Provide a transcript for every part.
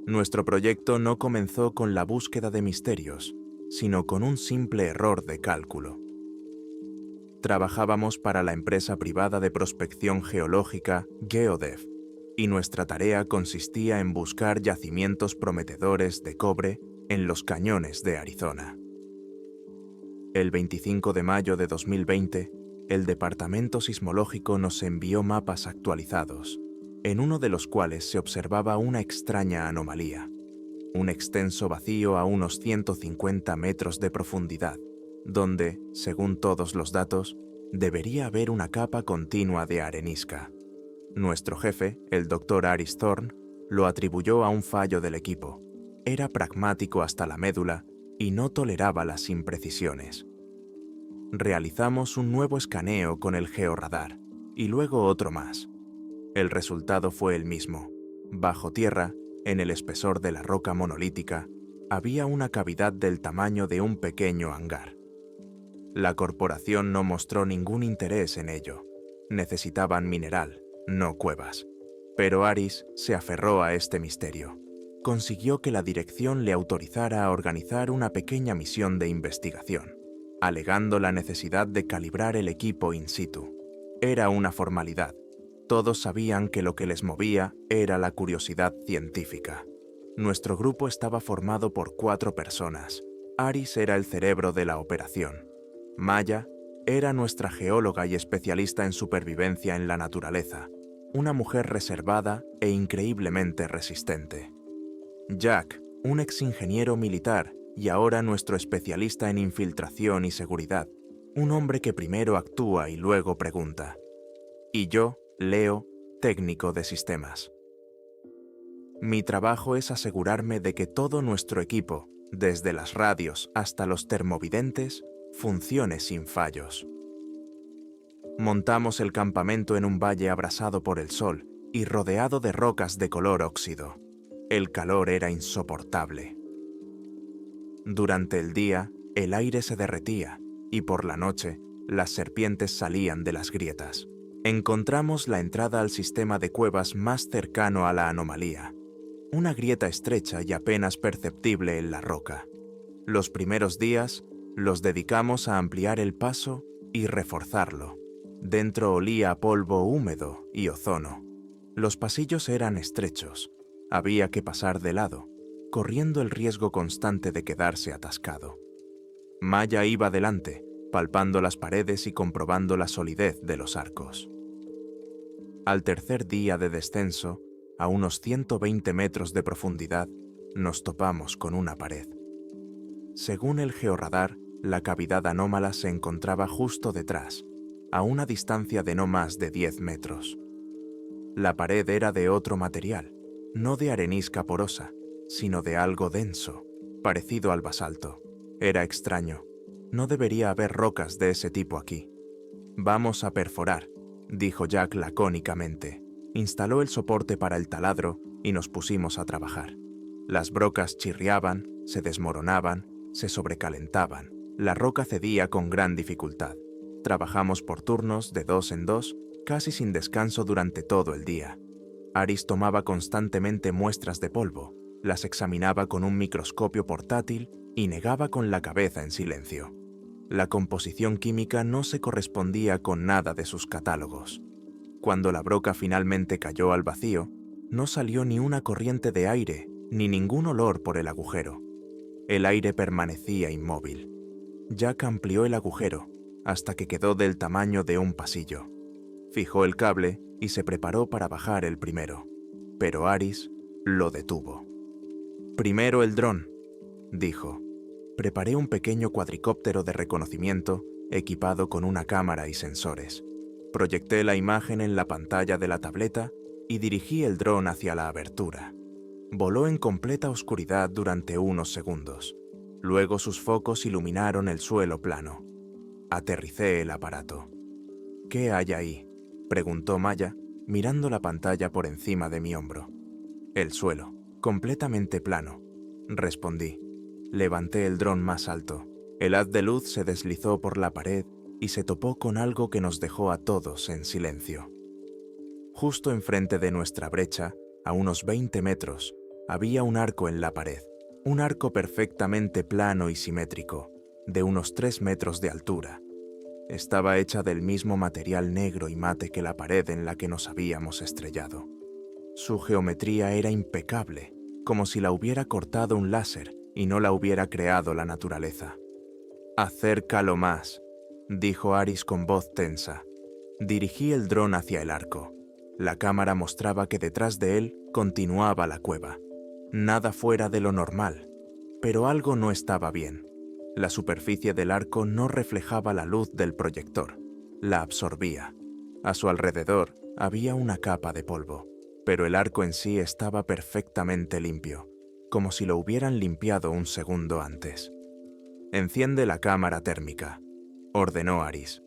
Nuestro proyecto no comenzó con la búsqueda de misterios, sino con un simple error de cálculo. Trabajábamos para la empresa privada de prospección geológica GeoDev, y nuestra tarea consistía en buscar yacimientos prometedores de cobre en los cañones de Arizona. El 25 de mayo de 2020, el Departamento Sismológico nos envió mapas actualizados, en uno de los cuales se observaba una extraña anomalía, un extenso vacío a unos 150 metros de profundidad, donde, según todos los datos, debería haber una capa continua de arenisca. Nuestro jefe, el Dr. Aris Thorne, lo atribuyó a un fallo del equipo. Era pragmático hasta la médula y no toleraba las imprecisiones. Realizamos un nuevo escaneo con el georradar y luego otro más. El resultado fue el mismo. Bajo tierra, en el espesor de la roca monolítica, había una cavidad del tamaño de un pequeño hangar. La corporación no mostró ningún interés en ello. Necesitaban mineral, no cuevas. Pero Aris se aferró a este misterio. Consiguió que la dirección le autorizara a organizar una pequeña misión de investigación, alegando la necesidad de calibrar el equipo in situ. Era una formalidad. Todos sabían que lo que les movía era la curiosidad científica. Nuestro grupo estaba formado por 4 personas. Aris era el cerebro de la operación. Maya era nuestra geóloga y especialista en supervivencia en la naturaleza, una mujer reservada e increíblemente resistente. Jack, un exingeniero militar y ahora nuestro especialista en infiltración y seguridad, un hombre que primero actúa y luego pregunta. Y yo, Leo, técnico de sistemas. Mi trabajo es asegurarme de que todo nuestro equipo, desde las radios hasta los termovidentes, funcione sin fallos. Montamos el campamento en un valle abrasado por el sol y rodeado de rocas de color óxido. El calor era insoportable. Durante el día, el aire se derretía y por la noche, las serpientes salían de las grietas. Encontramos la entrada al sistema de cuevas más cercano a la anomalía, una grieta estrecha y apenas perceptible en la roca. Los primeros días los dedicamos a ampliar el paso y reforzarlo. Dentro olía a polvo húmedo y ozono. Los pasillos eran estrechos. Había que pasar de lado, corriendo el riesgo constante de quedarse atascado. Maya iba delante, palpando las paredes y comprobando la solidez de los arcos. Al tercer día de descenso, a unos 120 metros de profundidad, nos topamos con una pared. Según el georradar, la cavidad anómala se encontraba justo detrás, a una distancia de no más de 10 metros. La pared era de otro material, no de arenisca porosa, sino de algo denso, parecido al basalto. Era extraño. No debería haber rocas de ese tipo aquí. Vamos a perforar, dijo Jack lacónicamente. Instaló el soporte para el taladro y nos pusimos a trabajar. Las brocas chirriaban, se desmoronaban, se sobrecalentaban. La roca cedía con gran dificultad. Trabajamos por turnos de 2 en 2, casi sin descanso durante todo el día. Aris tomaba constantemente muestras de polvo, las examinaba con un microscopio portátil y negaba con la cabeza en silencio. La composición química no se correspondía con nada de sus catálogos. Cuando la broca finalmente cayó al vacío, no salió ni una corriente de aire ni ningún olor por el agujero. El aire permanecía inmóvil. Jack amplió el agujero hasta que quedó del tamaño de un pasillo. Fijó el cable y se preparó para bajar el primero, pero Aris lo detuvo. «Primero el dron», dijo. Preparé un pequeño cuadricóptero de reconocimiento equipado con una cámara y sensores. Proyecté la imagen en la pantalla de la tableta y dirigí el dron hacia la abertura. Voló en completa oscuridad durante unos segundos. Luego sus focos iluminaron el suelo plano. Aterricé el aparato. «¿Qué hay ahí?», preguntó Maya, mirando la pantalla por encima de mi hombro. «El suelo, completamente plano», respondí. Levanté el dron más alto. El haz de luz se deslizó por la pared y se topó con algo que nos dejó a todos en silencio. Justo enfrente de nuestra brecha, a unos 20 metros, Había un arco en la pared, un arco perfectamente plano y simétrico, de unos 3 metros de altura. Estaba hecha del mismo material negro y mate que la pared en la que nos habíamos estrellado. Su geometría era impecable, como si la hubiera cortado un láser y no la hubiera creado la naturaleza. «Acércalo más», dijo Aris con voz tensa. Dirigí el dron hacia el arco. La cámara mostraba que detrás de él continuaba la cueva. Nada fuera de lo normal, pero algo no estaba bien. La superficie del arco no reflejaba la luz del proyector, la absorbía. A su alrededor había una capa de polvo, pero el arco en sí estaba perfectamente limpio, como si lo hubieran limpiado un segundo antes. «Enciende la cámara térmica», ordenó Aris.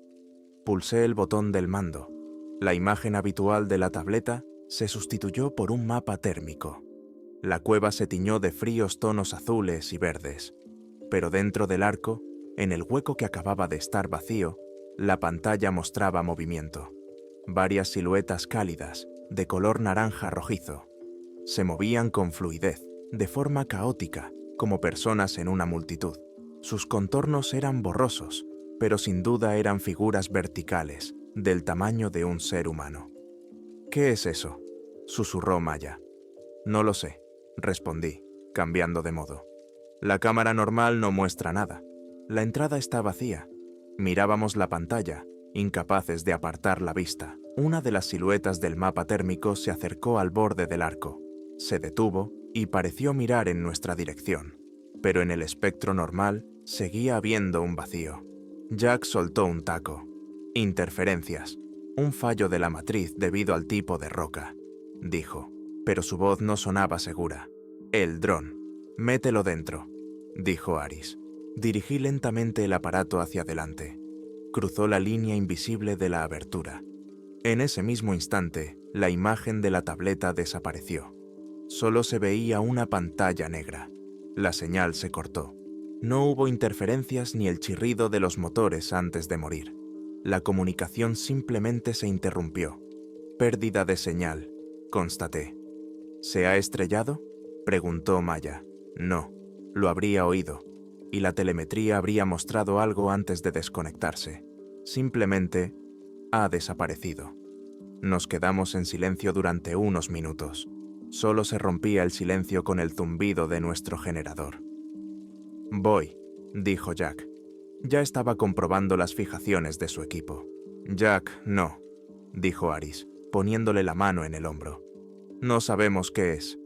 Pulsé el botón del mando. La imagen habitual de la tableta se sustituyó por un mapa térmico. La cueva se tiñó de fríos tonos azules y verdes, pero dentro del arco, en el hueco que acababa de estar vacío, la pantalla mostraba movimiento. Varias siluetas cálidas, de color naranja rojizo. Se movían con fluidez, de forma caótica, como personas en una multitud. Sus contornos eran borrosos, pero sin duda eran figuras verticales, del tamaño de un ser humano. «¿Qué es eso?», susurró Maya. «No lo sé», respondí, cambiando de modo. «La cámara normal no muestra nada. La entrada está vacía». Mirábamos la pantalla, incapaces de apartar la vista. Una de las siluetas del mapa térmico se acercó al borde del arco. Se detuvo y pareció mirar en nuestra dirección, pero en el espectro normal seguía habiendo un vacío. Jack soltó un taco. «Interferencias. Un fallo de la matriz debido al tipo de roca», dijo, pero su voz no sonaba segura. «El dron. Mételo dentro», dijo Aris. Dirigí lentamente el aparato hacia adelante. Cruzó la línea invisible de la abertura. En ese mismo instante, la imagen de la tableta desapareció. Solo se veía una pantalla negra. La señal se cortó. No hubo interferencias ni el chirrido de los motores antes de morir. La comunicación simplemente se interrumpió. «Pérdida de señal», constaté. «¿Se ha estrellado?», preguntó Maya. «No, lo habría oído, y la telemetría habría mostrado algo antes de desconectarse. Simplemente ha desaparecido». Nos quedamos en silencio durante unos minutos. Solo se rompía el silencio con el zumbido de nuestro generador. «Voy», dijo Jack. Ya estaba comprobando las fijaciones de su equipo. «Jack, no», dijo Aris, poniéndole la mano en el hombro. «No sabemos qué es».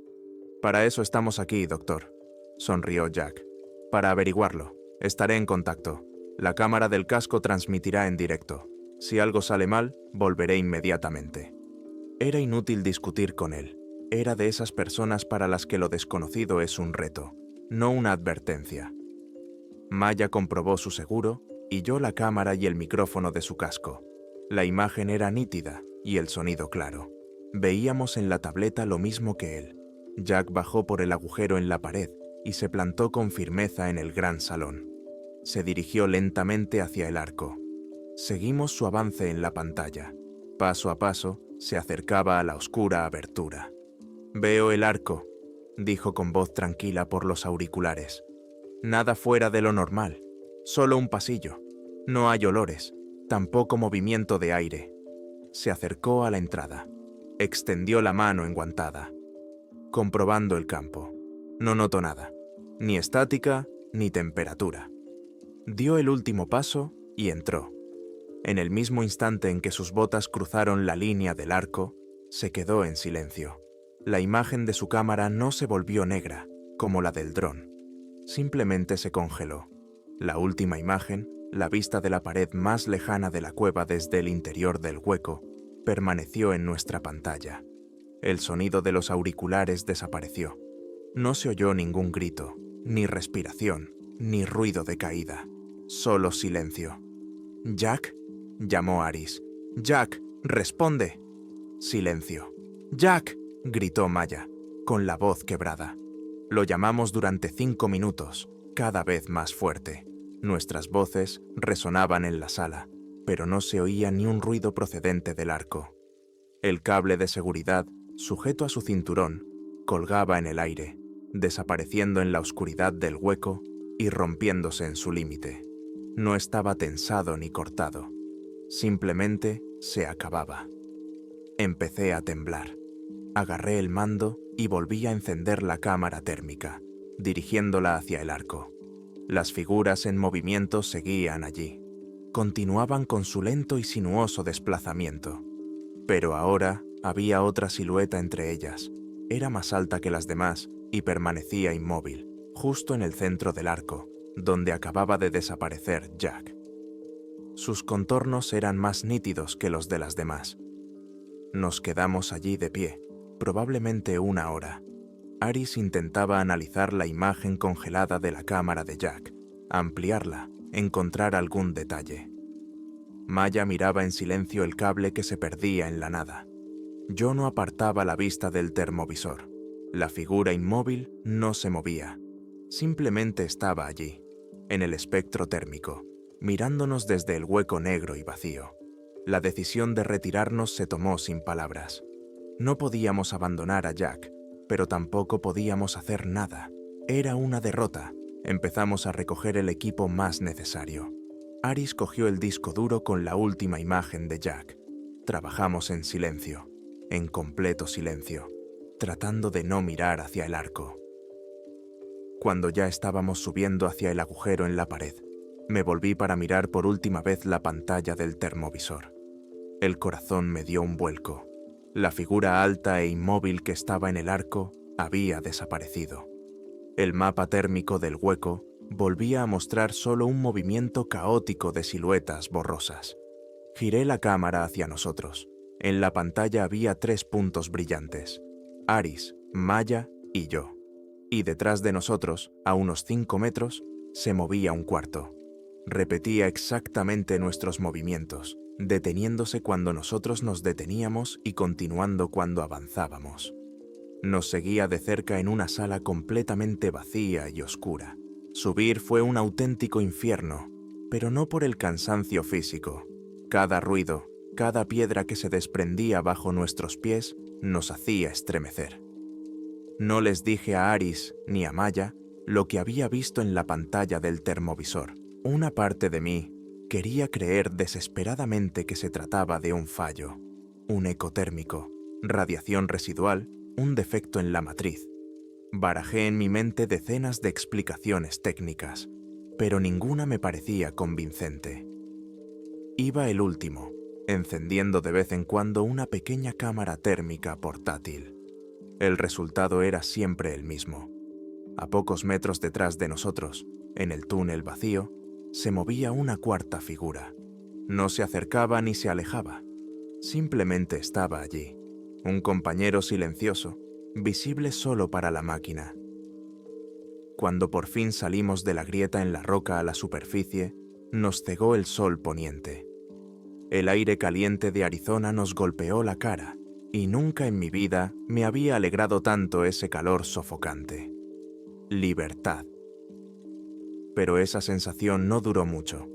«Para eso estamos aquí, doctor», sonrió Jack. «Para averiguarlo. Estaré en contacto. La cámara del casco transmitirá en directo. Si algo sale mal, volveré inmediatamente». Era inútil discutir con él. Era de esas personas para las que lo desconocido es un reto, no una advertencia. Maya comprobó su seguro y yo la cámara y el micrófono de su casco. La imagen era nítida y el sonido claro. Veíamos en la tableta lo mismo que él. Jack bajó por el agujero en la pared y se plantó con firmeza en el gran salón. Se dirigió lentamente hacia el arco. Seguimos su avance en la pantalla. Paso a paso, se acercaba a la oscura abertura. «Veo el arco», dijo con voz tranquila por los auriculares. «Nada fuera de lo normal, solo un pasillo. No hay olores, tampoco movimiento de aire». Se acercó a la entrada. Extendió la mano enguantada. Comprobando el campo. No notó nada, ni estática ni temperatura. Dio el último paso y entró. En el mismo instante en que sus botas cruzaron la línea del arco, se quedó en silencio. La imagen de su cámara no se volvió negra, como la del dron. Simplemente se congeló. La última imagen, la vista de la pared más lejana de la cueva desde el interior del hueco, permaneció en nuestra pantalla. El sonido de los auriculares desapareció. No se oyó ningún grito, ni respiración, ni ruido de caída. Solo silencio. «¿Jack?», llamó Aris. «Jack, responde». Silencio. «Jack», gritó Maya, con la voz quebrada. Lo llamamos durante 5 minutos, cada vez más fuerte. Nuestras voces resonaban en la sala, pero no se oía ni un ruido procedente del arco. El cable de seguridad, sujeto a su cinturón, colgaba en el aire, desapareciendo en la oscuridad del hueco y rompiéndose en su límite. No estaba tensado ni cortado, simplemente se acababa. Empecé a temblar. Agarré el mando y volví a encender la cámara térmica, dirigiéndola hacia el arco. Las figuras en movimiento seguían allí. Continuaban con su lento y sinuoso desplazamiento. Pero ahora había otra silueta entre ellas. Era más alta que las demás y permanecía inmóvil, justo en el centro del arco, donde acababa de desaparecer Jack. Sus contornos eran más nítidos que los de las demás. Nos quedamos allí de pie, probablemente una hora. Aris intentaba analizar la imagen congelada de la cámara de Jack, ampliarla, encontrar algún detalle. Maya miraba en silencio el cable que se perdía en la nada. Yo no apartaba la vista del termovisor. La figura inmóvil no se movía. Simplemente estaba allí, en el espectro térmico, mirándonos desde el hueco negro y vacío. La decisión de retirarnos se tomó sin palabras. No podíamos abandonar a Jack, pero tampoco podíamos hacer nada. Era una derrota. Empezamos a recoger el equipo más necesario. Aris cogió el disco duro con la última imagen de Jack. Trabajamos en silencio, en completo silencio, tratando de no mirar hacia el arco. Cuando ya estábamos subiendo hacia el agujero en la pared, me volví para mirar por última vez la pantalla del termovisor. El corazón me dio un vuelco. La figura alta e inmóvil que estaba en el arco había desaparecido. El mapa térmico del hueco volvía a mostrar solo un movimiento caótico de siluetas borrosas. Giré la cámara hacia nosotros. En la pantalla había 3 puntos brillantes: Aris, Maya y yo. Y detrás de nosotros, a unos 5 metros, se movía un cuarto. Repetía exactamente nuestros movimientos, deteniéndose cuando nosotros nos deteníamos y continuando cuando avanzábamos. Nos seguía de cerca en una sala completamente vacía y oscura. Subir fue un auténtico infierno, pero no por el cansancio físico. Cada ruido, cada piedra que se desprendía bajo nuestros pies nos hacía estremecer. No les dije a Aris ni a Maya lo que había visto en la pantalla del termovisor. Una parte de mí quería creer desesperadamente que se trataba de un fallo, un eco térmico, radiación residual, un defecto en la matriz. Barajé en mi mente decenas de explicaciones técnicas, pero ninguna me parecía convincente. Iba el último, encendiendo de vez en cuando una pequeña cámara térmica portátil. El resultado era siempre el mismo. A pocos metros detrás de nosotros, en el túnel vacío, se movía una cuarta figura. No se acercaba ni se alejaba. Simplemente estaba allí, un compañero silencioso, visible solo para la máquina. Cuando por fin salimos de la grieta en la roca a la superficie, nos cegó el sol poniente. El aire caliente de Arizona nos golpeó la cara, y nunca en mi vida me había alegrado tanto ese calor sofocante. Libertad. Pero esa sensación no duró mucho.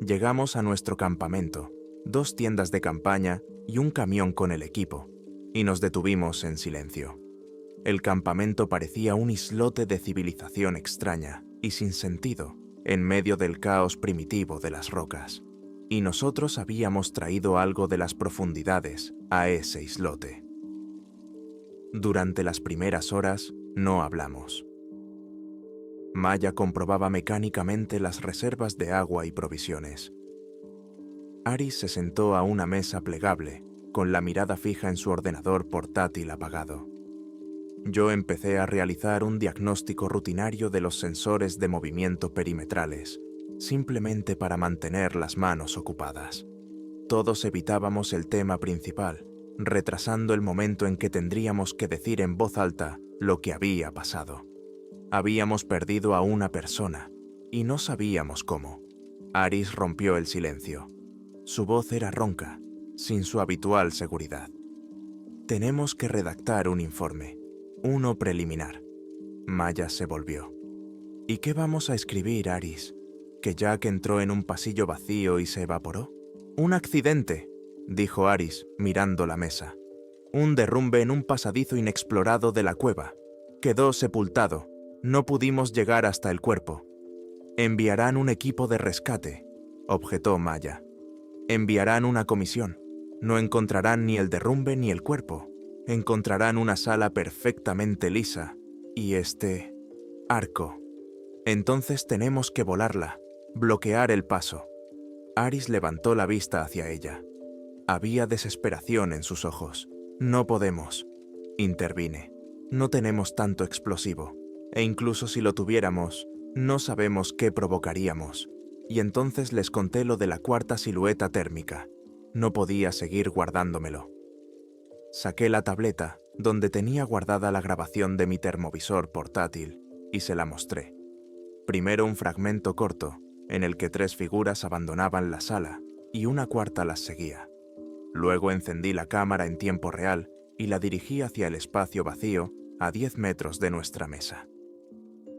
Llegamos a nuestro campamento, 2 tiendas de campaña y un camión con el equipo, y nos detuvimos en silencio. El campamento parecía un islote de civilización extraña y sin sentido, en medio del caos primitivo de las rocas. Y nosotros habíamos traído algo de las profundidades a ese islote. Durante las primeras horas no hablamos. Maya comprobaba mecánicamente las reservas de agua y provisiones. Aris se sentó a una mesa plegable, con la mirada fija en su ordenador portátil apagado. Yo empecé a realizar un diagnóstico rutinario de los sensores de movimiento perimetrales, simplemente para mantener las manos ocupadas. Todos evitábamos el tema principal, retrasando el momento en que tendríamos que decir en voz alta lo que había pasado. Habíamos perdido a una persona, y no sabíamos cómo. Aris rompió el silencio. Su voz era ronca, sin su habitual seguridad. Tenemos que redactar un informe, uno preliminar. Maya se volvió. ¿Y qué vamos a escribir, Aris? ¿Que Jack entró en un pasillo vacío y se evaporó? Un accidente, dijo Aris, mirando la mesa. Un derrumbe en un pasadizo inexplorado de la cueva. Quedó sepultado. No pudimos llegar hasta el cuerpo. Enviarán un equipo de rescate, objetó Maya. Enviarán una comisión. No encontrarán ni el derrumbe ni el cuerpo. Encontrarán una sala perfectamente lisa. Y este arco. Entonces tenemos que volarla, bloquear el paso. Aris levantó la vista hacia ella. Había desesperación en sus ojos. No podemos, intervine. No tenemos tanto explosivo. E incluso si lo tuviéramos, no sabemos qué provocaríamos. Y entonces les conté lo de la cuarta silueta térmica. No podía seguir guardándomelo. Saqué la tableta, donde tenía guardada la grabación de mi termovisor portátil, y se la mostré. Primero un fragmento corto, en el que 3 figuras abandonaban la sala, y una cuarta las seguía. Luego encendí la cámara en tiempo real y la dirigí hacia el espacio vacío a 10 metros de nuestra mesa.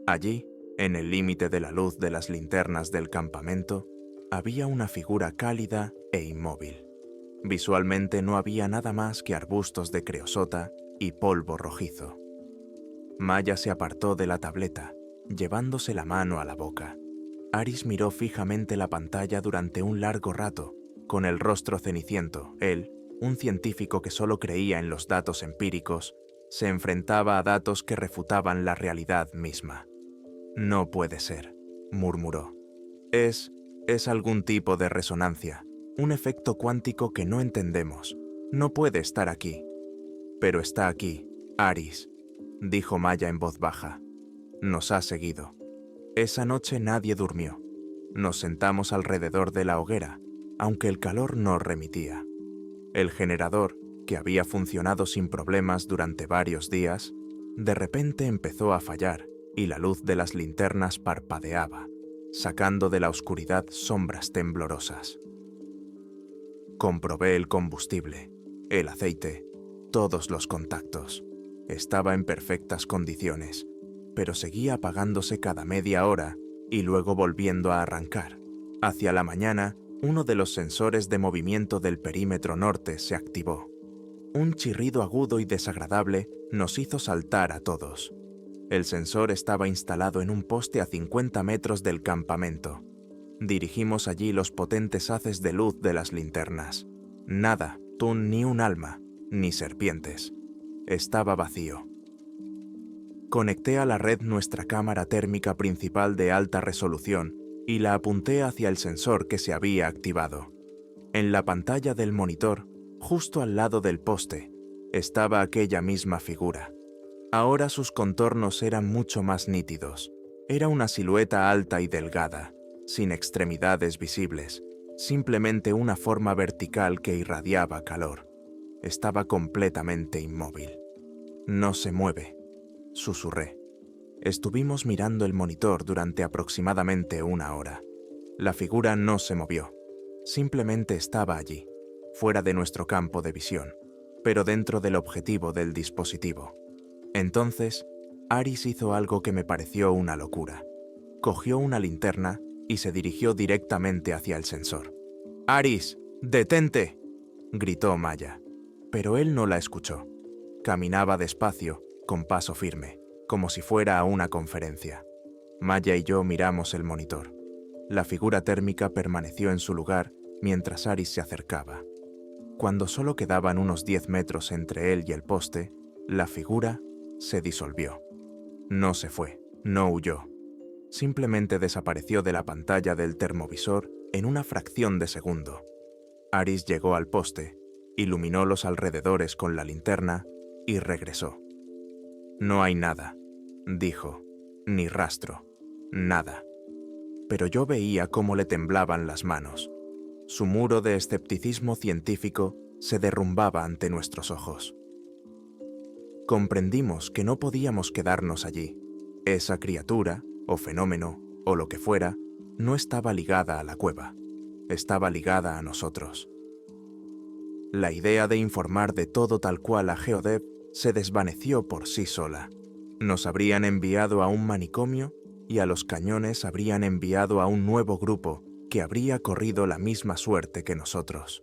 Allí, en el límite de la luz de las linternas del campamento, había una figura cálida e inmóvil. Visualmente no había nada más que arbustos de creosota y polvo rojizo. Maya se apartó de la tableta, llevándose la mano a la boca. Aris miró fijamente la pantalla durante un largo rato, con el rostro ceniciento. Él, un científico que solo creía en los datos empíricos, se enfrentaba a datos que refutaban la realidad misma. «No puede ser», murmuró. Es algún tipo de resonancia, un efecto cuántico que no entendemos. No puede estar aquí». «Pero está aquí, Aris», dijo Maya en voz baja. «Nos ha seguido». Esa noche nadie durmió. Nos sentamos alrededor de la hoguera, aunque el calor no remitía. El generador, que había funcionado sin problemas durante varios días, de repente empezó a fallar y la luz de las linternas parpadeaba, sacando de la oscuridad sombras temblorosas. Comprobé el combustible, el aceite, todos los contactos. Estaba en perfectas condiciones, pero seguía apagándose cada media hora y luego volviendo a arrancar. Hacia la mañana, uno de los sensores de movimiento del perímetro norte se activó. Un chirrido agudo y desagradable nos hizo saltar a todos. El sensor estaba instalado en un poste a 50 metros del campamento. Dirigimos allí los potentes haces de luz de las linternas. Nada, ni un alma, ni serpientes. Estaba vacío. Conecté a la red nuestra cámara térmica principal de alta resolución y la apunté hacia el sensor que se había activado. En la pantalla del monitor, justo al lado del poste, estaba aquella misma figura. Ahora sus contornos eran mucho más nítidos. Era una silueta alta y delgada, sin extremidades visibles, simplemente una forma vertical que irradiaba calor. Estaba completamente inmóvil. «No se mueve», susurré. Estuvimos mirando el monitor durante aproximadamente 1 hora. La figura no se movió. Simplemente estaba allí, fuera de nuestro campo de visión, pero dentro del objetivo del dispositivo. Entonces, Aris hizo algo que me pareció una locura. Cogió una linterna y se dirigió directamente hacia el sensor. «Aris, detente», gritó Maya. Pero él no la escuchó. Caminaba despacio, con paso firme, como si fuera a una conferencia. Maya y yo miramos el monitor. La figura térmica permaneció en su lugar mientras Aris se acercaba. Cuando solo quedaban unos 10 metros entre él y el poste, la figura se disolvió. No se fue, no huyó. Simplemente desapareció de la pantalla del termovisor en una fracción de segundo. Aris llegó al poste, iluminó los alrededores con la linterna y regresó. «No hay nada», dijo, «ni rastro, nada». Pero yo veía cómo le temblaban las manos. Su muro de escepticismo científico se derrumbaba ante nuestros ojos. Comprendimos que no podíamos quedarnos allí. Esa criatura, o fenómeno, o lo que fuera, no estaba ligada a la cueva. Estaba ligada a nosotros. La idea de informar de todo tal cual a GeoDev se desvaneció por sí sola. Nos habrían enviado a un manicomio y a los cañones habrían enviado a un nuevo grupo que habría corrido la misma suerte que nosotros.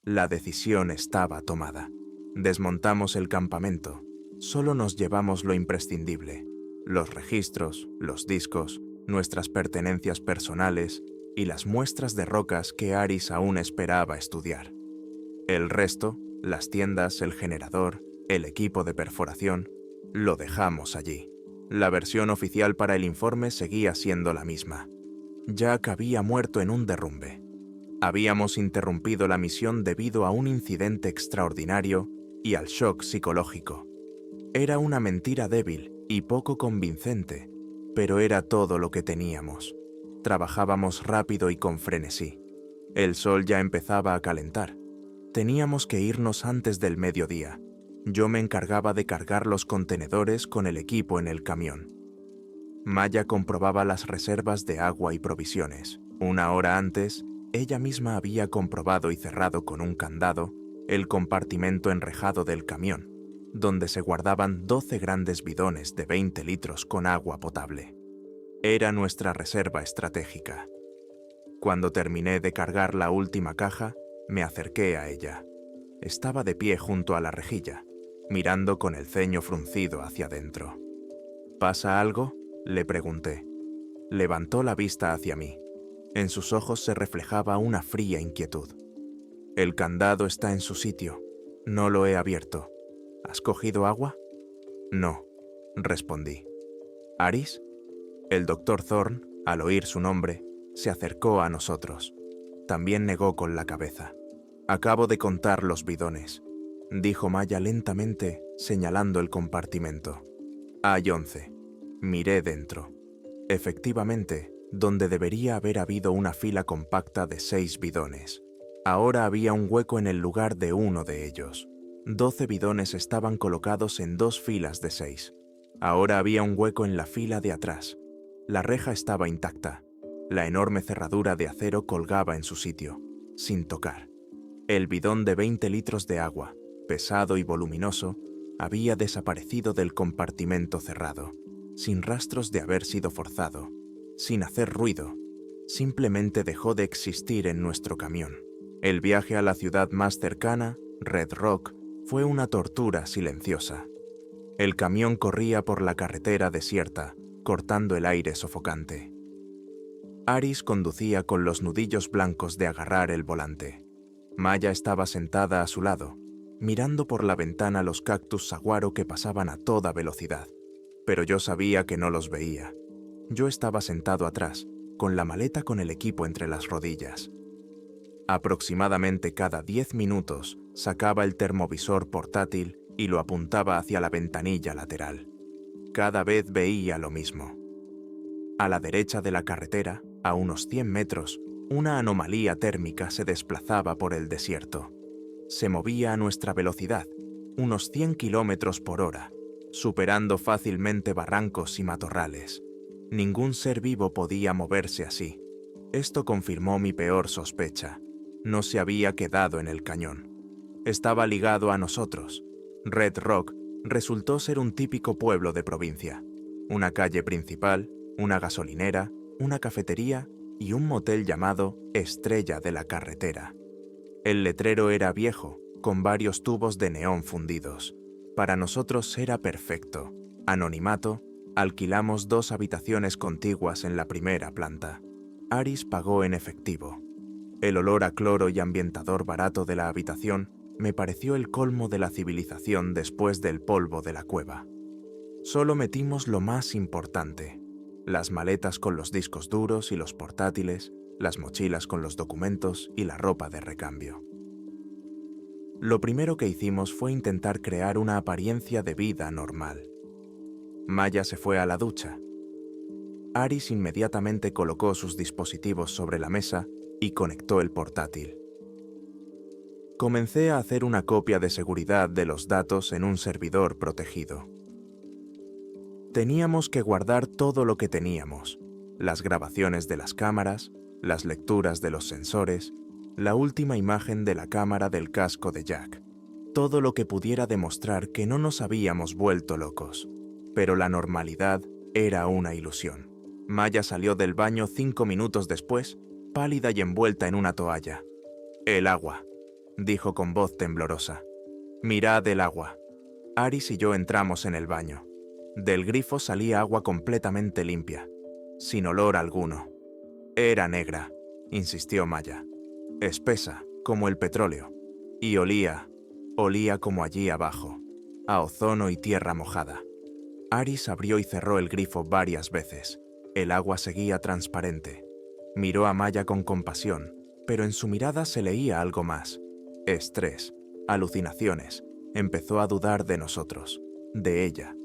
La decisión estaba tomada. Desmontamos el campamento. Solo nos llevamos lo imprescindible: los registros, los discos, nuestras pertenencias personales y las muestras de rocas que Aris aún esperaba estudiar. El resto, las tiendas, el generador, el equipo de perforación, lo dejamos allí. La versión oficial para el informe seguía siendo la misma. Jack había muerto en un derrumbe. Habíamos interrumpido la misión debido a un incidente extraordinario y al shock psicológico. Era una mentira débil y poco convincente, pero era todo lo que teníamos. Trabajábamos rápido y con frenesí. El sol ya empezaba a calentar. Teníamos que irnos antes del mediodía. Yo me encargaba de cargar los contenedores con el equipo en el camión. Maya comprobaba las reservas de agua y provisiones. Una hora antes, ella misma había comprobado y cerrado con un candado el compartimento enrejado del camión, donde se guardaban 12 grandes bidones de 20 litros con agua potable. Era nuestra reserva estratégica. Cuando terminé de cargar la última caja, me acerqué a ella. Estaba de pie junto a la rejilla, mirando con el ceño fruncido hacia adentro. ¿Pasa algo?, le pregunté. Levantó la vista hacia mí. En sus ojos se reflejaba una fría inquietud. El candado está en su sitio. No lo he abierto. ¿Has cogido agua? No, respondí. ¿Aris? El doctor Thorne, al oír su nombre, se acercó a nosotros. También negó con la cabeza. Acabo de contar los bidones, dijo Maya lentamente, señalando el compartimento. Hay 11. Miré dentro. Efectivamente, donde debería haber habido una fila compacta de 6 bidones. Ahora había un hueco en el lugar de uno de ellos. 12 bidones estaban colocados en 2 filas de 6. Ahora había un hueco en la fila de atrás. La reja estaba intacta. La enorme cerradura de acero colgaba en su sitio, sin tocar. El bidón de 20 litros de agua, pesado y voluminoso, había desaparecido del compartimento cerrado, sin rastros de haber sido forzado, sin hacer ruido. Simplemente dejó de existir en nuestro camión. El viaje a la ciudad más cercana, Red Rock, fue una tortura silenciosa. El camión corría por la carretera desierta, cortando el aire sofocante. Aris conducía con los nudillos blancos de agarrar el volante. Maya estaba sentada a su lado, mirando por la ventana los cactus saguaro que pasaban a toda velocidad. Pero yo sabía que no los veía. Yo estaba sentado atrás, con la maleta con el equipo entre las rodillas. Aproximadamente cada 10 minutos sacaba el termovisor portátil y lo apuntaba hacia la ventanilla lateral. Cada vez veía lo mismo. A la derecha de la carretera, a unos 100 metros, una anomalía térmica se desplazaba por el desierto. Se movía a nuestra velocidad, unos 100 kilómetros por hora, superando fácilmente barrancos y matorrales. Ningún ser vivo podía moverse así. Esto confirmó mi peor sospecha. No se había quedado en el cañón. Estaba ligado a nosotros. Red Rock resultó ser un típico pueblo de provincia. Una calle principal, una gasolinera, una cafetería y un motel llamado Estrella de la Carretera. El letrero era viejo, con varios tubos de neón fundidos. Para nosotros era perfecto. Anonimato, alquilamos 2 habitaciones contiguas en la primera planta. Aris pagó en efectivo. El olor a cloro y ambientador barato de la habitación me pareció el colmo de la civilización después del polvo de la cueva. Solo metimos lo más importante: las maletas con los discos duros y los portátiles, las mochilas con los documentos y la ropa de recambio. Lo primero que hicimos fue intentar crear una apariencia de vida normal. Maya se fue a la ducha. Aris inmediatamente colocó sus dispositivos sobre la mesa y conectó el portátil. Comencé a hacer una copia de seguridad de los datos en un servidor protegido. Teníamos que guardar todo lo que teníamos: las grabaciones de las cámaras, las lecturas de los sensores, la última imagen de la cámara del casco de Jack. Todo lo que pudiera demostrar que no nos habíamos vuelto locos. Pero la normalidad era una ilusión. Maya salió del baño 5 minutos después, pálida y envuelta en una toalla. El agua, dijo con voz temblorosa. «Mirad el agua». Aris y yo entramos en el baño. Del grifo salía agua completamente limpia, sin olor alguno. «Era negra», insistió Maya. «Espesa, como el petróleo. Y olía como allí abajo, a ozono y tierra mojada». Aris abrió y cerró el grifo varias veces. El agua seguía transparente. Miró a Maya con compasión, pero en su mirada se leía algo más. Estrés, alucinaciones. Empezó a dudar de nosotros, de ella,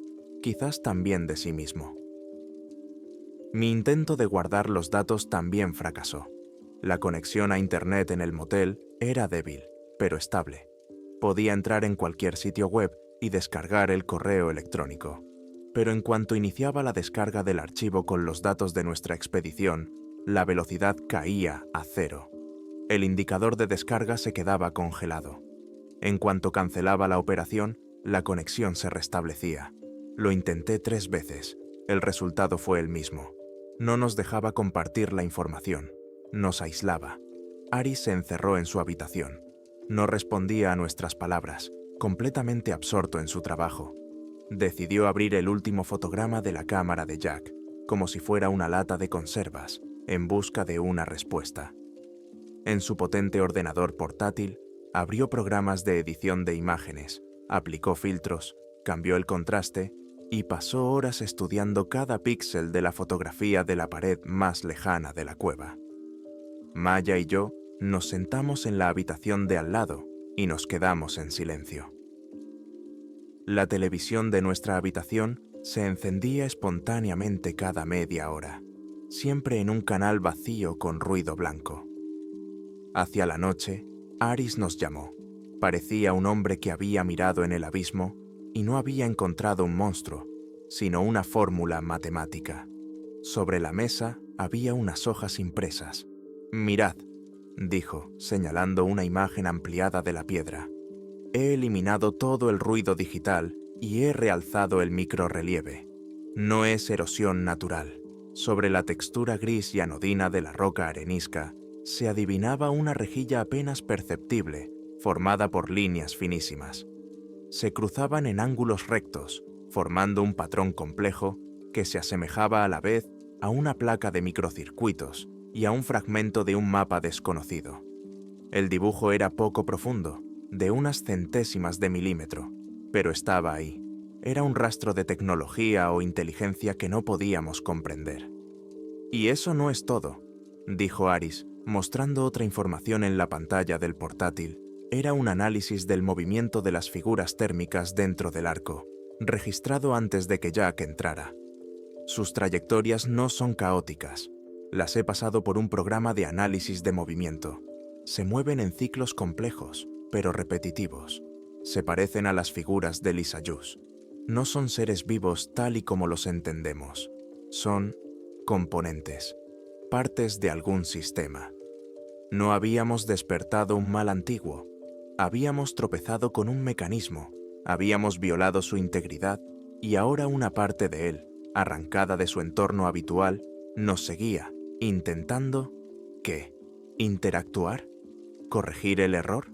quizás también de sí mismo. Mi intento de guardar los datos también fracasó. La conexión a Internet en el motel era débil, pero estable. Podía entrar en cualquier sitio web y descargar el correo electrónico. Pero en cuanto iniciaba la descarga del archivo con los datos de nuestra expedición, la velocidad caía a 0. El indicador de descarga se quedaba congelado. En cuanto cancelaba la operación, la conexión se restablecía. Lo intenté 3 veces. El resultado fue el mismo. No nos dejaba compartir la información. Nos aislaba. Aris se encerró en su habitación. No respondía a nuestras palabras, completamente absorto en su trabajo. Decidió abrir el último fotograma de la cámara de Jack, como si fuera una lata de conservas, en busca de una respuesta. En su potente ordenador portátil, abrió programas de edición de imágenes, aplicó filtros, cambió el contraste y pasó horas estudiando cada píxel de la fotografía de la pared más lejana de la cueva. Maya y yo nos sentamos en la habitación de al lado y nos quedamos en silencio. La televisión de nuestra habitación se encendía espontáneamente cada media hora, siempre en un canal vacío con ruido blanco. Hacia la noche, Aris nos llamó. Parecía un hombre que había mirado en el abismo y no había encontrado un monstruo, sino una fórmula matemática. Sobre la mesa había unas hojas impresas. «Mirad», dijo, señalando una imagen ampliada de la piedra. «He eliminado todo el ruido digital y he realzado el microrrelieve. No es erosión natural. Sobre la textura gris y anodina de la roca arenisca se adivinaba una rejilla apenas perceptible, formada por líneas finísimas. Se cruzaban en ángulos rectos, formando un patrón complejo que se asemejaba a la vez a una placa de microcircuitos y a un fragmento de un mapa desconocido. El dibujo era poco profundo, de unas centésimas de milímetro, pero estaba ahí. Era un rastro de tecnología o inteligencia que no podíamos comprender. «Y eso no es todo», dijo Aris, mostrando otra información en la pantalla del portátil. Era un análisis del movimiento de las figuras térmicas dentro del arco, registrado antes de que Jack entrara. Sus trayectorias no son caóticas. Las he pasado por un programa de análisis de movimiento. Se mueven en ciclos complejos, pero repetitivos. Se parecen a las figuras del Isayus. No son seres vivos tal y como los entendemos. Son componentes, partes de algún sistema. No habíamos despertado un mal antiguo. Habíamos tropezado con un mecanismo, habíamos violado su integridad y ahora una parte de él, arrancada de su entorno habitual, nos seguía, intentando, ¿qué? ¿Interactuar? ¿Corregir el error?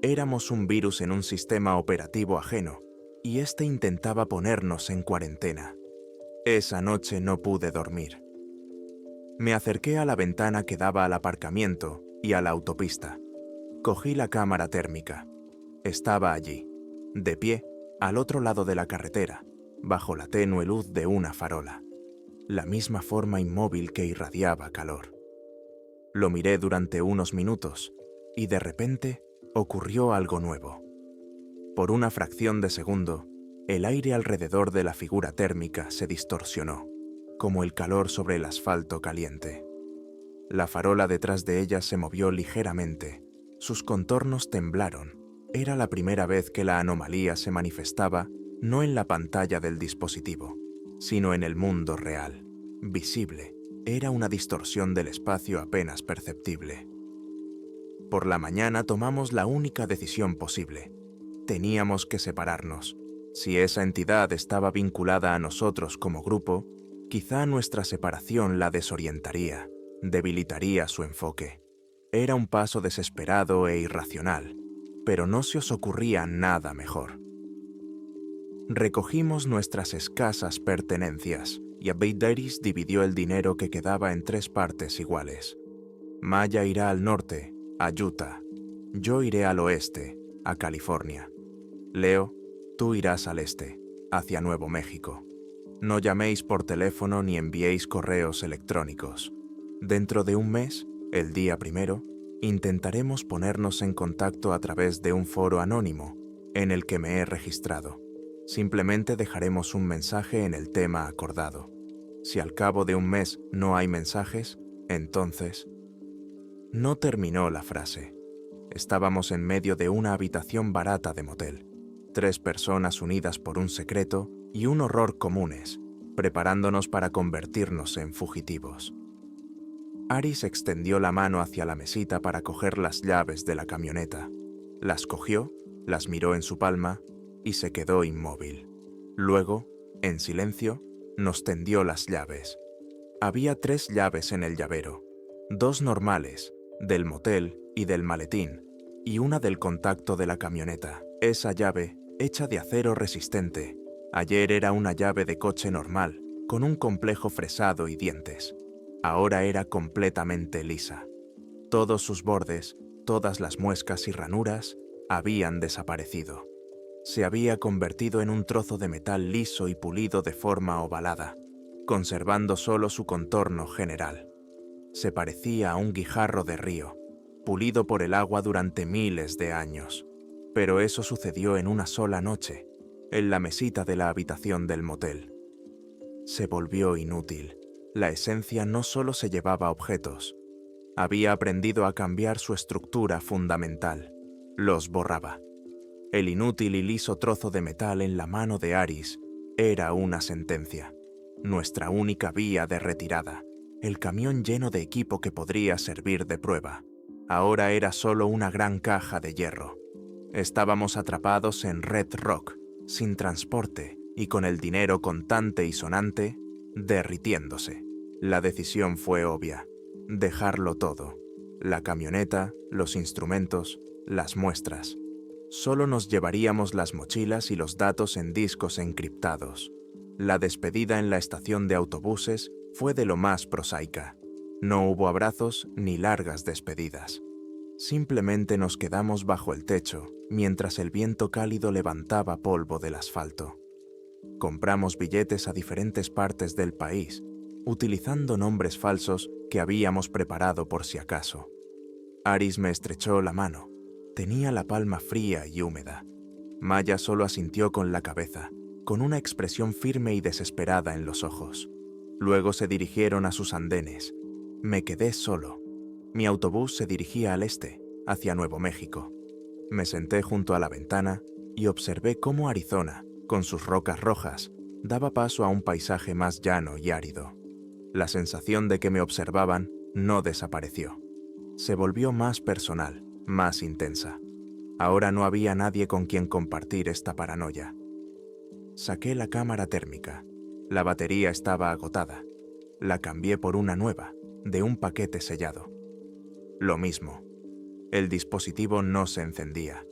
Éramos un virus en un sistema operativo ajeno, y este intentaba ponernos en cuarentena. Esa noche no pude dormir. Me acerqué a la ventana que daba al aparcamiento y a la autopista. Cogí la cámara térmica. Estaba allí, de pie, al otro lado de la carretera, bajo la tenue luz de una farola. La misma forma inmóvil que irradiaba calor. Lo miré durante unos minutos y de repente ocurrió algo nuevo. Por una fracción de segundo, el aire alrededor de la figura térmica se distorsionó, como el calor sobre el asfalto caliente. La farola detrás de ella se movió ligeramente. Sus contornos temblaron. Era la primera vez que la anomalía se manifestaba no en la pantalla del dispositivo, sino en el mundo real, visible. Era una distorsión del espacio apenas perceptible. Por la mañana tomamos la única decisión posible. Teníamos que separarnos. Si esa entidad estaba vinculada a nosotros como grupo, quizá nuestra separación la desorientaría, debilitaría su enfoque. Era un paso desesperado e irracional, pero no se os ocurría nada mejor. Recogimos nuestras escasas pertenencias y Abidaris dividió el dinero que quedaba en 3 partes iguales. Maya irá al norte, a Utah. Yo iré al oeste, a California. Leo, tú irás al este, hacia Nuevo México. No llaméis por teléfono ni enviéis correos electrónicos. Dentro de un mes, el día 1, intentaremos ponernos en contacto a través de un foro anónimo en el que me he registrado. Simplemente dejaremos un mensaje en el tema acordado. Si al cabo de un mes no hay mensajes, entonces... No terminó la frase. Estábamos en medio de una habitación barata de motel. 3 personas unidas por un secreto y un horror comunes, preparándonos para convertirnos en fugitivos. Aris extendió la mano hacia la mesita para coger las llaves de la camioneta. Las cogió, las miró en su palma y se quedó inmóvil. Luego, en silencio, nos tendió las llaves. Había 3 llaves en el llavero, 2 normales, del motel y del maletín, y una del contacto de la camioneta. Esa llave, hecha de acero resistente, ayer era una llave de coche normal, con un complejo fresado y dientes. Ahora era completamente lisa. Todos sus bordes, todas las muescas y ranuras, habían desaparecido. Se había convertido en un trozo de metal liso y pulido de forma ovalada, conservando solo su contorno general. Se parecía a un guijarro de río, pulido por el agua durante miles de años. Pero eso sucedió en una sola noche, en la mesita de la habitación del motel. Se volvió inútil. La esencia no solo se llevaba objetos, había aprendido a cambiar su estructura fundamental. Los borraba. El inútil y liso trozo de metal en la mano de Aris era una sentencia. Nuestra única vía de retirada. El camión lleno de equipo que podría servir de prueba. Ahora era solo una gran caja de hierro. Estábamos atrapados en Red Rock, sin transporte y con el dinero contante y sonante derritiéndose. La decisión fue obvia. Dejarlo todo. La camioneta, los instrumentos, las muestras. Solo nos llevaríamos las mochilas y los datos en discos encriptados. La despedida en la estación de autobuses fue de lo más prosaica. No hubo abrazos ni largas despedidas. Simplemente nos quedamos bajo el techo, mientras el viento cálido levantaba polvo del asfalto. Compramos billetes a diferentes partes del país, utilizando nombres falsos que habíamos preparado por si acaso. Aris me estrechó la mano. Tenía la palma fría y húmeda. Maya solo asintió con la cabeza, con una expresión firme y desesperada en los ojos. Luego se dirigieron a sus andenes. Me quedé solo. Mi autobús se dirigía al este, hacia Nuevo México. Me senté junto a la ventana y observé cómo Arizona, con sus rocas rojas, daba paso a un paisaje más llano y árido. La sensación de que me observaban no desapareció. Se volvió más personal, más intensa. Ahora no había nadie con quien compartir esta paranoia. Saqué la cámara térmica. La batería estaba agotada. La cambié por una nueva, de un paquete sellado. Lo mismo. El dispositivo no se encendía.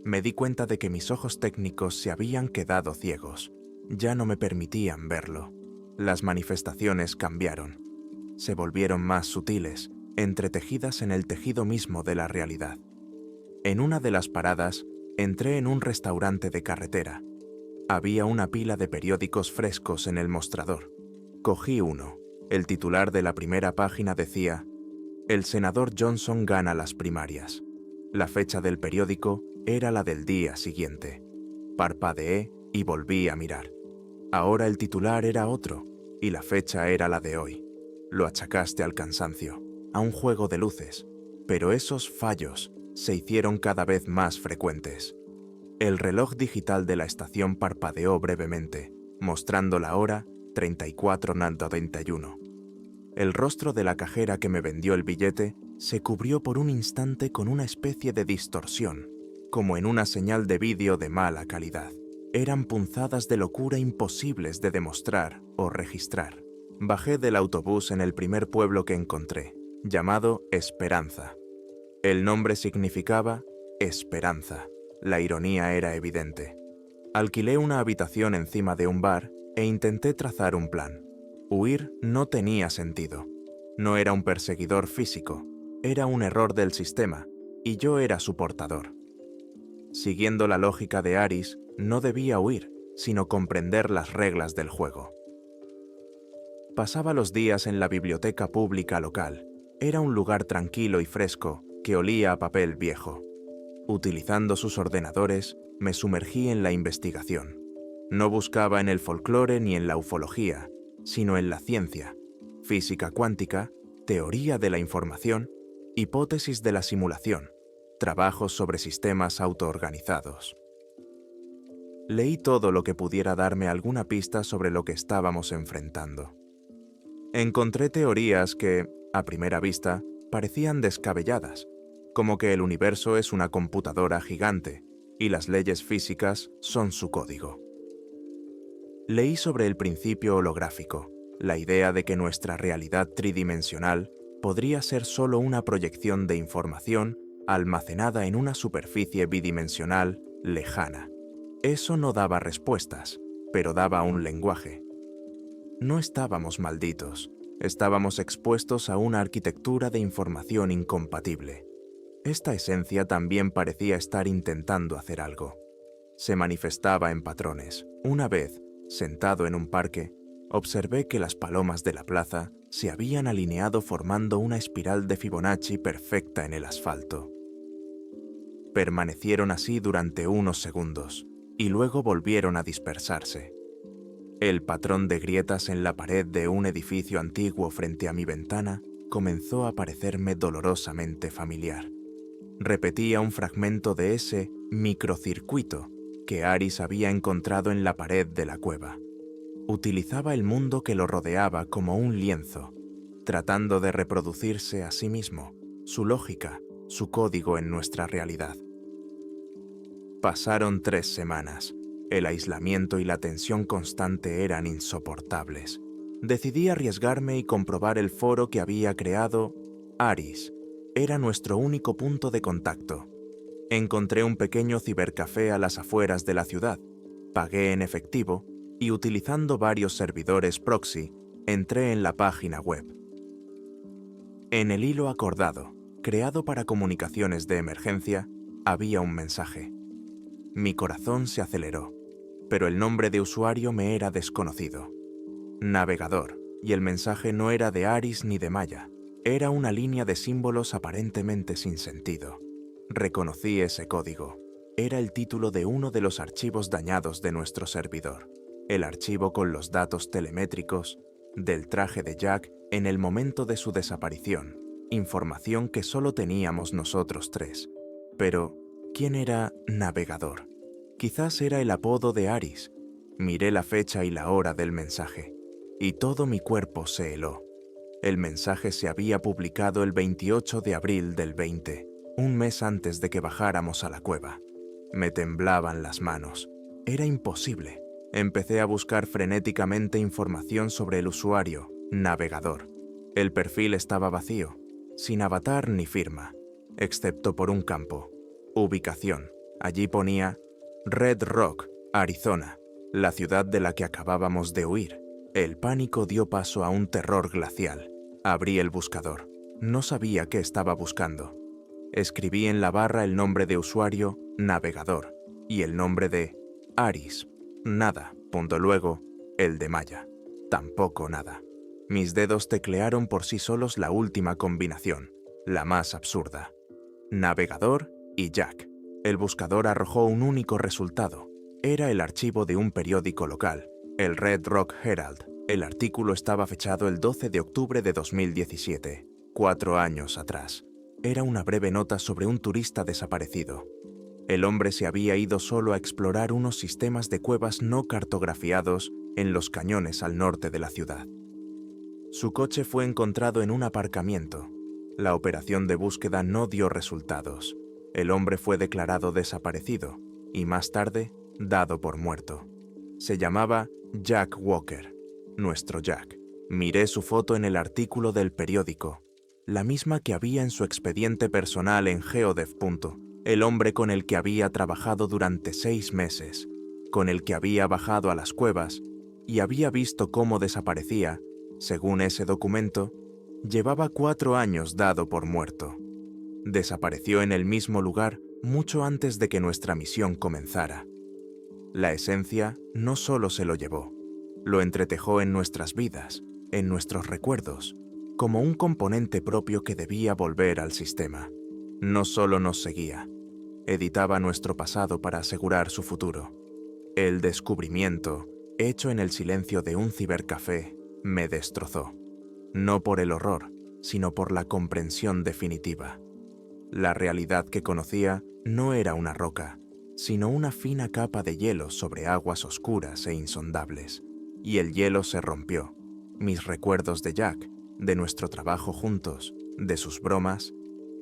Me di cuenta de que mis ojos técnicos se habían quedado ciegos. Ya no me permitían verlo. Las manifestaciones cambiaron. Se volvieron más sutiles, entretejidas en el tejido mismo de la realidad. En una de las paradas, entré en un restaurante de carretera. Había una pila de periódicos frescos en el mostrador. Cogí uno. El titular de la primera página decía: «El senador Johnson gana las primarias». La fecha del periódico era la del día siguiente. Parpadeé y volví a mirar. Ahora el titular era otro, y la fecha era la de hoy. Lo achacaste al cansancio, a un juego de luces, pero esos fallos se hicieron cada vez más frecuentes. El reloj digital de la estación parpadeó brevemente, mostrando la hora 34:91. El rostro de la cajera que me vendió el billete se cubrió por un instante con una especie de distorsión, como en una señal de vídeo de mala calidad. Eran punzadas de locura imposibles de demostrar o registrar. Bajé del autobús en el primer pueblo que encontré, llamado Esperanza. El nombre significaba esperanza. La ironía era evidente. Alquilé una habitación encima de un bar e intenté trazar un plan. Huir no tenía sentido. No era un perseguidor físico, era un error del sistema, y yo era su portador. Siguiendo la lógica de Aris, no debía huir, sino comprender las reglas del juego. Pasaba los días en la biblioteca pública local. Era un lugar tranquilo y fresco que olía a papel viejo. Utilizando sus ordenadores, me sumergí en la investigación. No buscaba en el folclore ni en la ufología, sino en la ciencia, física cuántica, teoría de la información, hipótesis de la simulación, trabajos sobre sistemas autoorganizados. Leí todo lo que pudiera darme alguna pista sobre lo que estábamos enfrentando. Encontré teorías que, a primera vista, parecían descabelladas, como que el universo es una computadora gigante y las leyes físicas son su código. Leí sobre el principio holográfico, la idea de que nuestra realidad tridimensional podría ser solo una proyección de información almacenada en una superficie bidimensional lejana. Eso no daba respuestas, pero daba un lenguaje. No estábamos malditos, estábamos expuestos a una arquitectura de información incompatible. Esta esencia también parecía estar intentando hacer algo. Se manifestaba en patrones. Una vez, sentado en un parque, observé que las palomas de la plaza se habían alineado formando una espiral de Fibonacci perfecta en el asfalto. Permanecieron así durante unos segundos, y luego volvieron a dispersarse. El patrón de grietas en la pared de un edificio antiguo frente a mi ventana comenzó a parecerme dolorosamente familiar. Repetía un fragmento de ese microcircuito que Aris había encontrado en la pared de la cueva. Utilizaba el mundo que lo rodeaba como un lienzo, tratando de reproducirse a sí mismo, su lógica, su código en nuestra realidad. Pasaron 3 semanas. El aislamiento y la tensión constante eran insoportables. Decidí arriesgarme y comprobar el foro que había creado Aris. Era nuestro único punto de contacto. Encontré un pequeño cibercafé a las afueras de la ciudad, pagué en efectivo y utilizando varios servidores proxy, entré en la página web. En el hilo acordado, creado para comunicaciones de emergencia, había un mensaje. Mi corazón se aceleró, pero el nombre de usuario me era desconocido. Navegador, y el mensaje no era de Aris ni de Maya, era una línea de símbolos aparentemente sin sentido. Reconocí ese código. Era el título de uno de los archivos dañados de nuestro servidor, el archivo con los datos telemétricos del traje de Jack en el momento de su desaparición, información que solo teníamos nosotros 3. Pero, ¿quién era Navegador? Quizás era el apodo de Aris. Miré la fecha y la hora del mensaje, y todo mi cuerpo se heló. El mensaje se había publicado el 28 de abril del 20, un mes antes de que bajáramos a la cueva. Me temblaban las manos. Era imposible. Empecé a buscar frenéticamente información sobre el usuario, Navegador. El perfil estaba vacío, sin avatar ni firma, excepto por un campo. Ubicación. Allí ponía Red Rock, Arizona, la ciudad de la que acabábamos de huir. El pánico dio paso a un terror glacial. Abrí el buscador. No sabía qué estaba buscando. Escribí en la barra el nombre de usuario, Navegador, y el nombre de Aris. Nada. Luego, el de Maya. Tampoco nada. Mis dedos teclearon por sí solos la última combinación, la más absurda. Navegador y Jack. El buscador arrojó un único resultado. Era el archivo de un periódico local, el Red Rock Herald. El artículo estaba fechado el 12 de octubre de 2017, 4 años atrás. Era una breve nota sobre un turista desaparecido. El hombre se había ido solo a explorar unos sistemas de cuevas no cartografiados en los cañones al norte de la ciudad. Su coche fue encontrado en un aparcamiento. La operación de búsqueda no dio resultados. El hombre fue declarado desaparecido y más tarde dado por muerto. Se llamaba Jack Walker, nuestro Jack. Miré su foto en el artículo del periódico, la misma que había en su expediente personal en Geodev. El hombre con el que había trabajado durante 6 meses, con el que había bajado a las cuevas y había visto cómo desaparecía, según ese documento, llevaba 4 años dado por muerto. Desapareció en el mismo lugar mucho antes de que nuestra misión comenzara. La esencia no solo se lo llevó, lo entretejó en nuestras vidas, en nuestros recuerdos, como un componente propio que debía volver al sistema. No solo nos seguía, editaba nuestro pasado para asegurar su futuro. El descubrimiento, hecho en el silencio de un cibercafé, me destrozó. No por el horror, sino por la comprensión definitiva. La realidad que conocía no era una roca, sino una fina capa de hielo sobre aguas oscuras e insondables. Y el hielo se rompió. Mis recuerdos de Jack, de nuestro trabajo juntos, de sus bromas,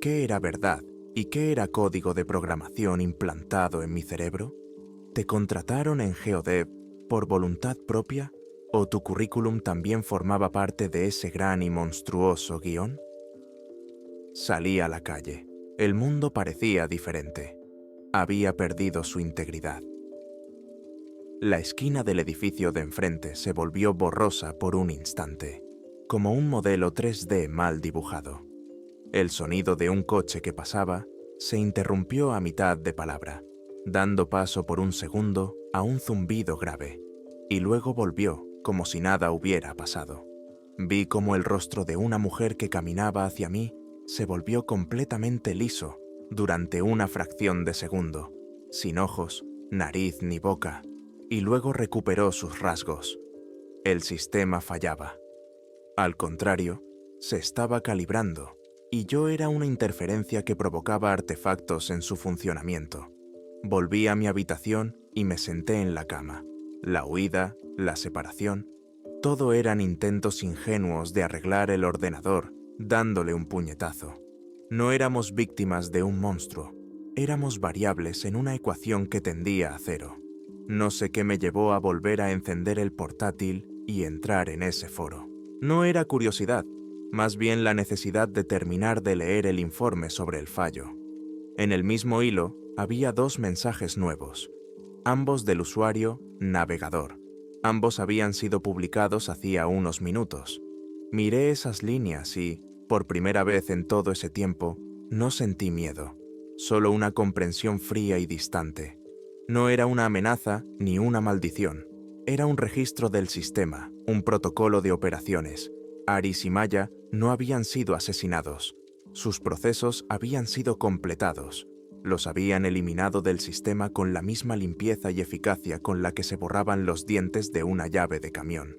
¿qué era verdad y qué era código de programación implantado en mi cerebro? ¿Te contrataron en GeoDev por voluntad propia o tu currículum también formaba parte de ese gran y monstruoso guión? Salí a la calle. El mundo parecía diferente. Había perdido su integridad. La esquina del edificio de enfrente se volvió borrosa por un instante, como un modelo 3D mal dibujado. El sonido de un coche que pasaba se interrumpió a mitad de palabra, dando paso por un segundo a un zumbido grave, y luego volvió como si nada hubiera pasado. Vi cómo el rostro de una mujer que caminaba hacia mí se volvió completamente liso durante una fracción de segundo, sin ojos, nariz ni boca, y luego recuperó sus rasgos. El sistema fallaba. Al contrario, se estaba calibrando, y yo era una interferencia que provocaba artefactos en su funcionamiento. Volví a mi habitación y me senté en la cama. La huida, la separación, todo eran intentos ingenuos de arreglar el ordenador dándole un puñetazo. No éramos víctimas de un monstruo, éramos variables en una ecuación que tendía a cero. No sé qué me llevó a volver a encender el portátil y entrar en ese foro. No era curiosidad, más bien la necesidad de terminar de leer el informe sobre el fallo. En el mismo hilo había 2 mensajes nuevos, ambos del usuario navegador. Ambos habían sido publicados hacía unos minutos. Miré esas líneas y, por primera vez en todo ese tiempo, no sentí miedo, solo una comprensión fría y distante. No era una amenaza ni una maldición. Era un registro del sistema, un protocolo de operaciones. Aris y Maya no habían sido asesinados. Sus procesos habían sido completados. Los habían eliminado del sistema con la misma limpieza y eficacia con la que se borraban los dientes de una llave de camión.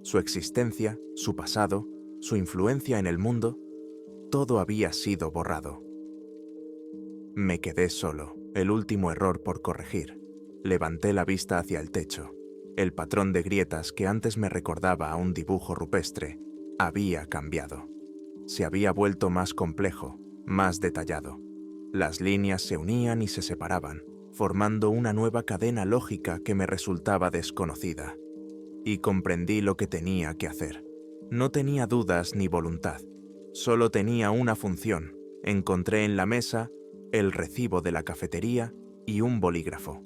Su existencia, su pasado, su influencia en el mundo, todo había sido borrado. Me quedé solo, el último error por corregir. Levanté la vista hacia el techo. El patrón de grietas que antes me recordaba a un dibujo rupestre había cambiado. Se había vuelto más complejo, más detallado. Las líneas se unían y se separaban, formando una nueva cadena lógica que me resultaba desconocida. Y comprendí lo que tenía que hacer. No tenía dudas ni voluntad, solo tenía una función. Encontré en la mesa el recibo de la cafetería y un bolígrafo.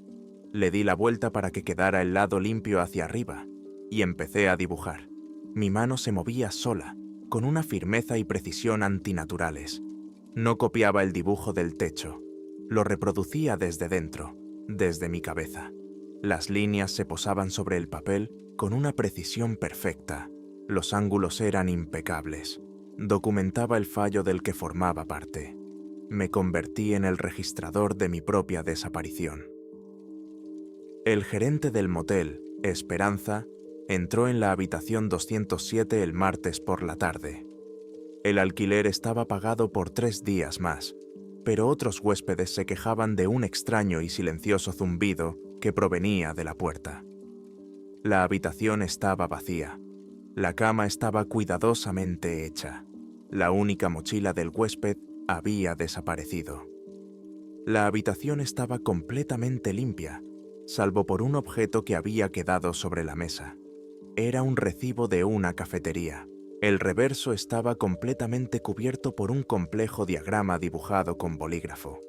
Le di la vuelta para que quedara el lado limpio hacia arriba y empecé a dibujar. Mi mano se movía sola, con una firmeza y precisión antinaturales. No copiaba el dibujo del techo, lo reproducía desde dentro, desde mi cabeza. Las líneas se posaban sobre el papel con una precisión perfecta. Los ángulos eran impecables. Documentaba el fallo del que formaba parte. Me convertí en el registrador de mi propia desaparición. El gerente del motel, Esperanza, entró en la habitación 207 el martes por la tarde. El alquiler estaba pagado por 3 días más, pero otros huéspedes se quejaban de un extraño y silencioso zumbido que provenía de la puerta. La habitación estaba vacía. La cama estaba cuidadosamente hecha. La única mochila del huésped había desaparecido. La habitación estaba completamente limpia, salvo por un objeto que había quedado sobre la mesa. Era un recibo de una cafetería. El reverso estaba completamente cubierto por un complejo diagrama dibujado con bolígrafo.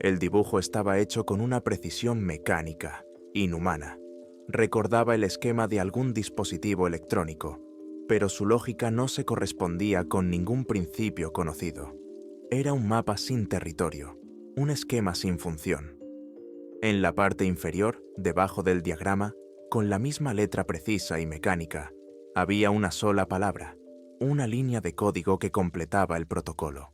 El dibujo estaba hecho con una precisión mecánica, inhumana. Recordaba el esquema de algún dispositivo electrónico, pero su lógica no se correspondía con ningún principio conocido. Era un mapa sin territorio, un esquema sin función. En la parte inferior, debajo del diagrama, con la misma letra precisa y mecánica, había una sola palabra, una línea de código que completaba el protocolo.